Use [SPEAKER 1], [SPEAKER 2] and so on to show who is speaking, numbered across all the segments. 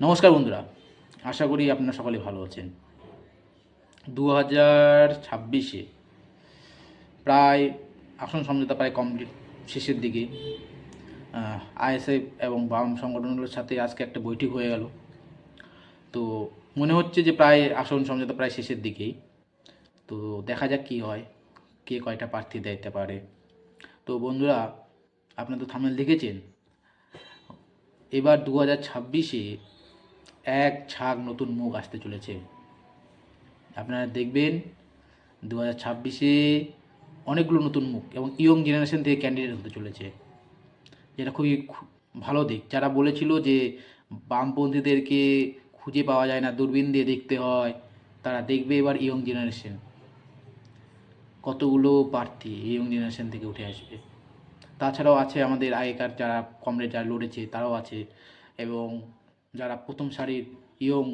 [SPEAKER 1] নমস্কার বন্ধুরা, আশা করি আপনারা সকলে ভালো আছেন। 2026-এ প্রায় আসন সমঝোতা প্রায় কমপ্লিট শেষের দিকে। আইএসএফ এবং বাম সংগঠনগুলোর সাথে আজকে একটা বৈঠক হয়ে গেল। তো মনে হচ্ছে যে প্রায় আসন সমঝোতা প্রায় শেষের দিকেই। তো দেখা যাক কী হয়, কে কয়টা প্রার্থী দিতে পারে। তো বন্ধুরা, আপনারা তো থাম্বনেল দেখেছেন, এবার 2026-এ এক ঝাঁক নতুন মুখ আসতে চলেছে। আপনারা দেখবেন 2026-এ অনেকগুলো নতুন মুখ এবং ইয়ং জেনারেশন থেকে ক্যান্ডিডেট হতে চলেছে, যেটা খুবই ভালো দিক। যারা বলেছিল যে বামপন্থীদেরকে খুঁজে পাওয়া যায় না, দূরবীন দিয়ে দেখতে হয়, তারা দেখবে এবার ইয়ং জেনারেশন কতগুলো প্রার্থী ইয়ং জেনারেশন থেকে উঠে আসবে। তাছাড়াও আছে আমাদের আগেকার যারা কমরেড যারা লড়েছে তারাও আছে, এবং যারা প্রথম সারির ইয়ং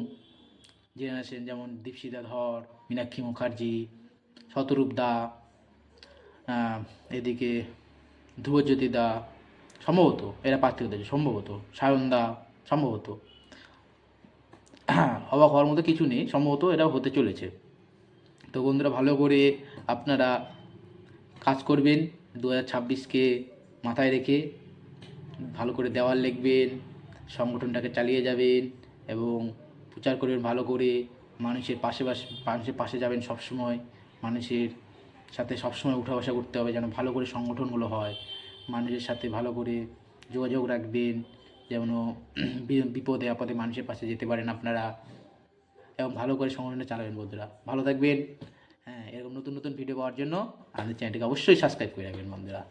[SPEAKER 1] জেনারেশন যেমন দীপশিতা ধর, মীনাক্ষী মুখার্জি, শতরূপ দা, এদিকে ধ্রুবজ্যোতি দা, সম্ভবত এরা প্রার্থী হতে সম্ভবত সায়ন দা, সম্ভবত অবাক হওয়ার মতো কিছু নেই, সম্ভবত এরাও হতে চলেছে। তো বন্ধুরা, ভালো করে আপনারা কাজ করবেন, 2026-কে মাথায় রেখে ভালো করে দেওয়াল লিখবেন, সংগঠনটাকে চালিয়ে যাবেন এবং প্রচার করবেন ভালো করে। মানুষের মানুষের পাশে যাবেন সবসময়, মানুষের সাথে সবসময় উঠা বসা করতে হবে যেন ভালো করে সংগঠনগুলো হয়। মানুষের সাথে ভালো করে যোগাযোগ রাখবেন যেন বিপদে আপদে মানুষের পাশে যেতে পারেন আপনারা, এবং ভালো করে সংগঠনটা চালাবেন। বন্ধুরা ভালো থাকবেন। হ্যাঁ, এরকম নতুন নতুন ভিডিও পাওয়ার জন্য আমাদের চ্যানেলটিকে অবশ্যই সাবস্ক্রাইব করে রাখবেন বন্ধুরা।